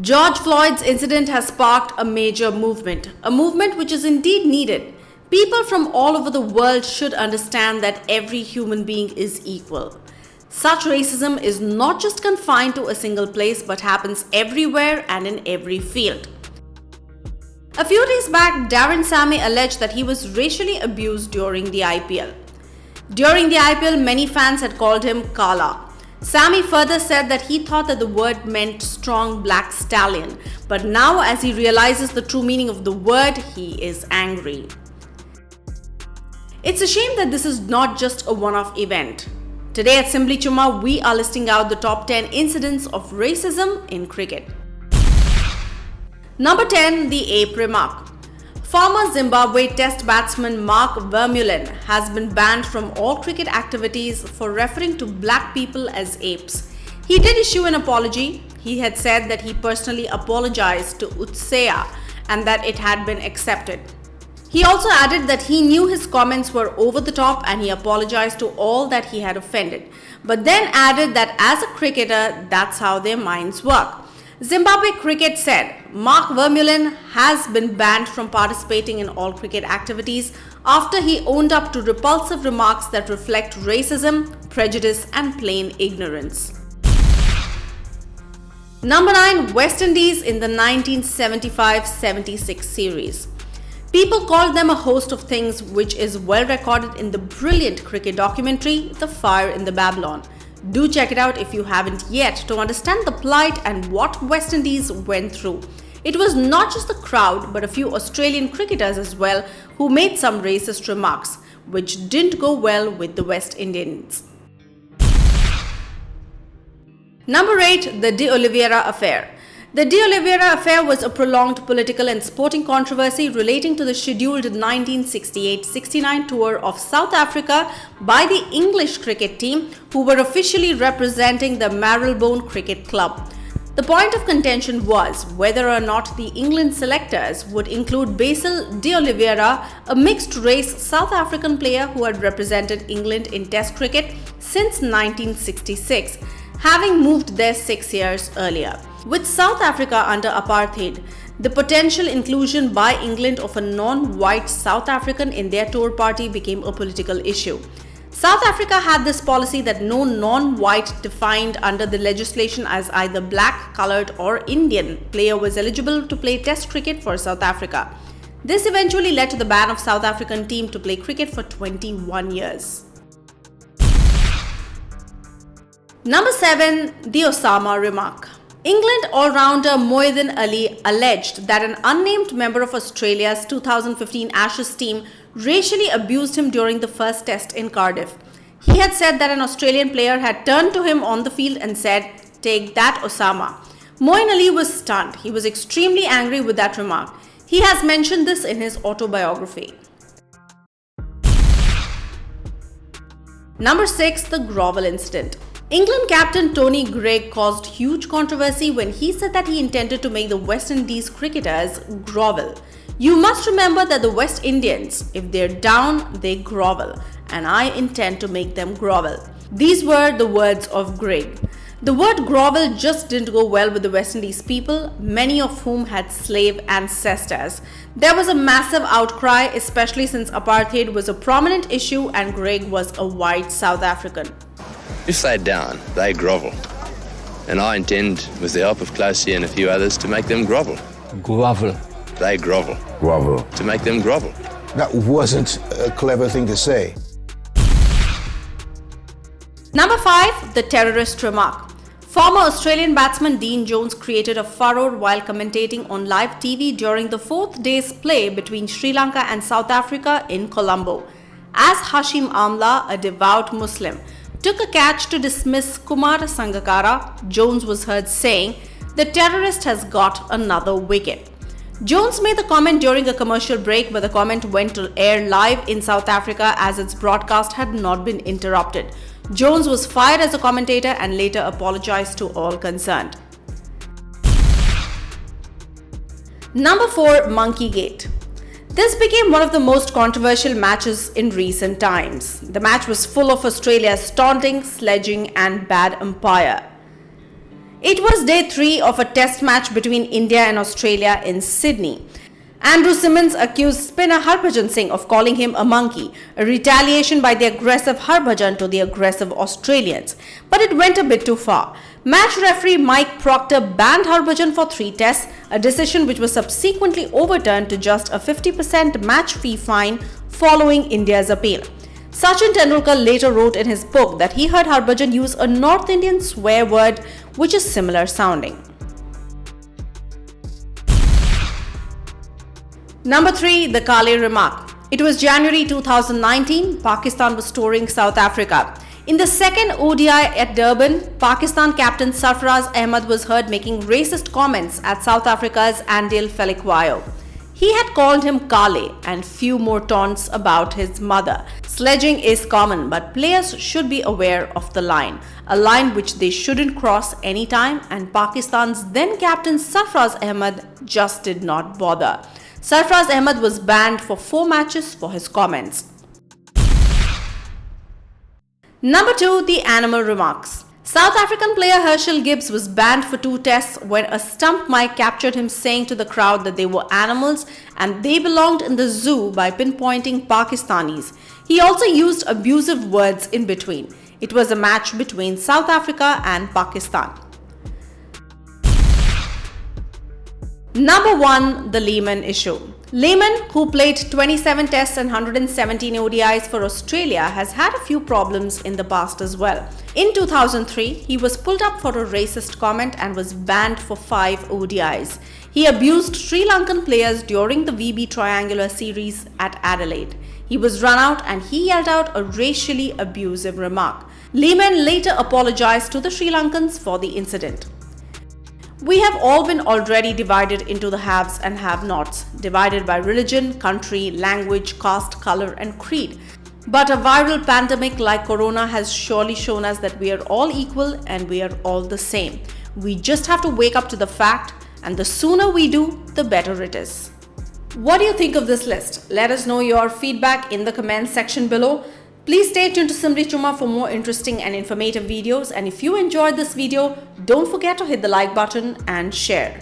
George Floyd's incident has sparked a major movement, a movement which is indeed needed. People from all over the world should understand that every human being is equal. Such racism is not just confined to a single place but happens everywhere and in every field. A few days back, Darren Sammy alleged that he was racially abused during the IPL. During the IPL, many fans had called him Kala. Sammy further said that he thought that the word meant strong black stallion, but now as he realizes the true meaning of the word, he is angry. It's a shame that this is not just a one-off event. Today at Simbly Chumma, we are listing out the top 10 incidents of racism in cricket. Number 10, the ape remark. Former Zimbabwe Test batsman Mark Vermeulen has been banned from all cricket activities for referring to black people as apes. He did issue an apology. He had said that he personally apologized to Utseya and that it had been accepted. He also added that he knew his comments were over the top and he apologized to all that he had offended, but then added that as a cricketer, that's how their minds work. Zimbabwe Cricket said Mark Vermeulen has been banned from participating in all cricket activities after he owned up to repulsive remarks that reflect racism, prejudice and plain ignorance. Number 9, West Indies in the 1975-76 series. People called them a host of things, which is well recorded in the brilliant cricket documentary The Fire in the Babylon. Do check it out if you haven't yet to understand the plight and what West Indies went through. It was not just the crowd but a few Australian cricketers as well who made some racist remarks, which didn't go well with the West Indians. Number 8, the DeOliveira Affair. The DeOliveira Affair was a prolonged political and sporting controversy relating to the scheduled 1968-69 tour of South Africa by the English cricket team, who were officially representing the Marylebone Cricket Club. The point of contention was whether or not the England selectors would include Basil DeOliveira, a mixed-race South African player who had represented England in Test cricket since 1966, having moved there 6 years earlier. With South Africa under apartheid, the potential inclusion by England of a non-white South African in their tour party became a political issue. South Africa had this policy that no non-white defined under the legislation as either black, coloured or Indian player was eligible to play Test cricket for South Africa. This eventually led to the ban of South African team to play cricket for 21 years. Number 7, the Osama Remark. England all-rounder Moeddin Ali alleged that an unnamed member of Australia's 2015 Ashes team racially abused him during the first test in Cardiff. He had said that an Australian player had turned to him on the field and said, "Take that, Osama." Moeddin Ali was stunned. He was extremely angry with that remark. He has mentioned this in his autobiography. Number 6, the grovel incident. England captain Tony Greig caused huge controversy when he said that he intended to make the West Indies cricketers grovel. You must remember that the West Indians, if they're down, they grovel, and I intend to make them grovel. These were the words of Greig. The word grovel just didn't go well with the West Indies people, many of whom had slave ancestors. There was a massive outcry, especially since apartheid was a prominent issue and Greig was a white South African. If they're down, they grovel. And I intend, with the help of Closey and a few others, to make them grovel. Grovel. They grovel. Grovel. To make them grovel. That wasn't a clever thing to say. Number 5, the terrorist remark. Former Australian batsman Dean Jones created a furore while commentating on live TV during the 4th day's play between Sri Lanka and South Africa in Colombo. As Hashim Amla, a devout Muslim, took a catch to dismiss Kumar Sangakkara, Jones was heard saying, "The terrorist has got another wicket." Jones made the comment during a commercial break, but the comment went to air live in South Africa as its broadcast had not been interrupted. Jones was fired as a commentator and later apologized to all concerned. Number 4, Monkeygate. This became one of the most controversial matches in recent times. The match was full of Australia's taunting, sledging and bad umpire. It was day 3 of a test match between India and Australia in Sydney. Andrew Symonds accused spinner Harbhajan Singh of calling him a monkey, a retaliation by the aggressive Harbhajan to the aggressive Australians. But it went a bit too far. Match referee Mike Proctor banned Harbhajan for 3 tests, a decision which was subsequently overturned to just a 50% match fee fine following India's appeal. Sachin Tendulkar later wrote in his book that he heard Harbhajan use a North Indian swear word which is similar sounding. Number 3. The Kale Remark. It was January 2019. Pakistan was touring South Africa. In the second ODI at Durban, Pakistan captain Sarfaraz Ahmed was heard making racist comments at South Africa's Andile Felikwayo. He had called him Kale and few more taunts about his mother. Sledging is common, but players should be aware of the line, a line which they shouldn't cross anytime, and Pakistan's then captain Sarfaraz Ahmed just did not bother. Sarfaraz Ahmed was banned for 4 matches for his comments. Number 2. The Animal Remarks. South African player Herschel Gibbs was banned for 2 tests when a stump mic captured him saying to the crowd that they were animals and they belonged in the zoo by pinpointing Pakistanis. He also used abusive words in between. It was a match between South Africa and Pakistan. Number 1. The Lehman Issue. Lehman, who played 27 tests and 117 ODIs for Australia, has had a few problems in the past as well. In 2003, he was pulled up for a racist comment and was banned for 5 ODIs. He abused Sri Lankan players during the VB Triangular Series at Adelaide. He was run out and he yelled out a racially abusive remark. Lehman later apologized to the Sri Lankans for the incident. We have all been already divided into the haves and have-nots, divided by religion, country, language, caste, color, and creed. But a viral pandemic like Corona has surely shown us that we are all equal and we are all the same. We just have to wake up to the fact, and the sooner we do, the better it is. What do you think of this list? Let us know your feedback in the comments section below. Please stay tuned to Simbly Chumma for more interesting and informative videos, and if you enjoyed this video, don't forget to hit the like button and share.